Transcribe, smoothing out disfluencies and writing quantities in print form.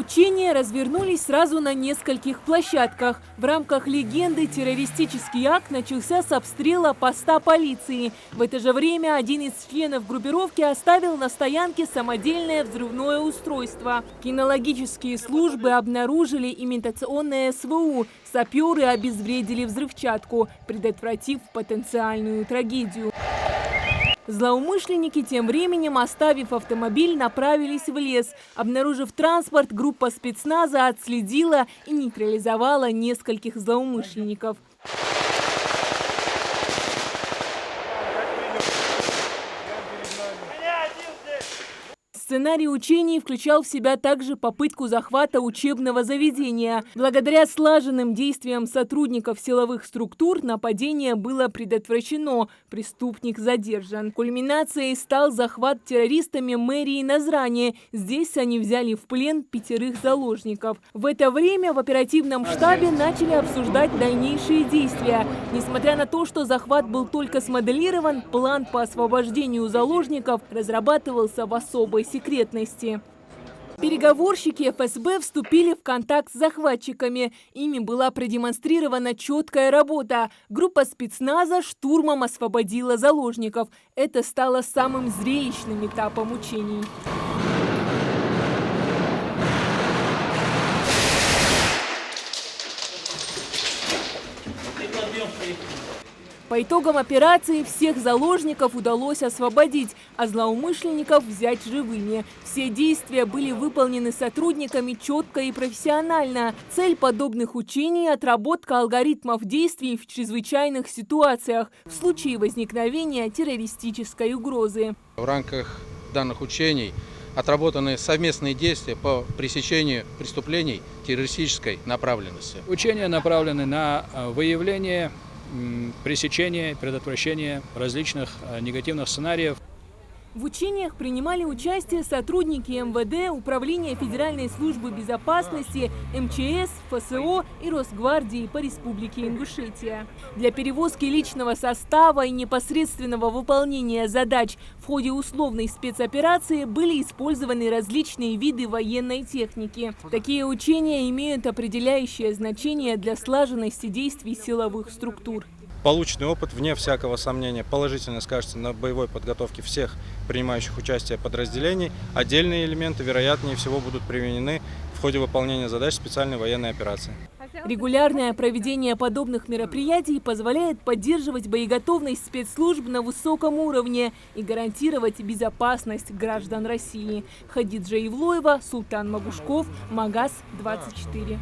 Учения развернулись сразу на нескольких площадках. В рамках легенды террористический акт начался с обстрела поста полиции. В это же время один из членов группировки оставил на стоянке самодельное взрывное устройство. Кинологические службы обнаружили имитационное СВУ. Саперы обезвредили взрывчатку, предотвратив потенциальную трагедию. Злоумышленники тем временем, оставив автомобиль, направились в лес. Обнаружив транспорт, группа спецназа отследила и нейтрализовала нескольких злоумышленников. Сценарий учений включал в себя также попытку захвата учебного заведения. Благодаря слаженным действиям сотрудников силовых структур нападение было предотвращено, преступник задержан. Кульминацией стал захват террористами мэрии Назрани. Здесь они взяли в плен 5 заложников. В это время в оперативном штабе начали обсуждать дальнейшие действия. Несмотря на то, что захват был только смоделирован, план по освобождению заложников разрабатывался в особой секретности. Переговорщики ФСБ вступили в контакт с захватчиками. Ими была продемонстрирована четкая работа. Группа спецназа штурмом освободила заложников. Это стало самым зрелищным этапом учений. По итогам операции всех заложников удалось освободить, а злоумышленников взять живыми. Все действия были выполнены сотрудниками четко и профессионально. Цель подобных учений – отработка алгоритмов действий в чрезвычайных ситуациях в случае возникновения террористической угрозы. В рамках данных учений отработаны совместные действия по пресечению преступлений террористической направленности. Учения направлены на выявление, пресечение, предотвращение различных негативных сценариев. В учениях принимали участие сотрудники МВД, Управления Федеральной службы безопасности, МЧС, ФСО и Росгвардии по Республике Ингушетия. Для перевозки личного состава и непосредственного выполнения задач в ходе условной спецоперации были использованы различные виды военной техники. Такие учения имеют определяющее значение для слаженности действий силовых структур. Полученный опыт, вне всякого сомнения, положительно скажется на боевой подготовке всех принимающих участие подразделений. Отдельные элементы, вероятнее всего, будут применены в ходе выполнения задач специальной военной операции. Регулярное проведение подобных мероприятий позволяет поддерживать боеготовность спецслужб на высоком уровне и гарантировать безопасность граждан России. Хадиджа Ивлоева, Султан Магушков, Магаз 24.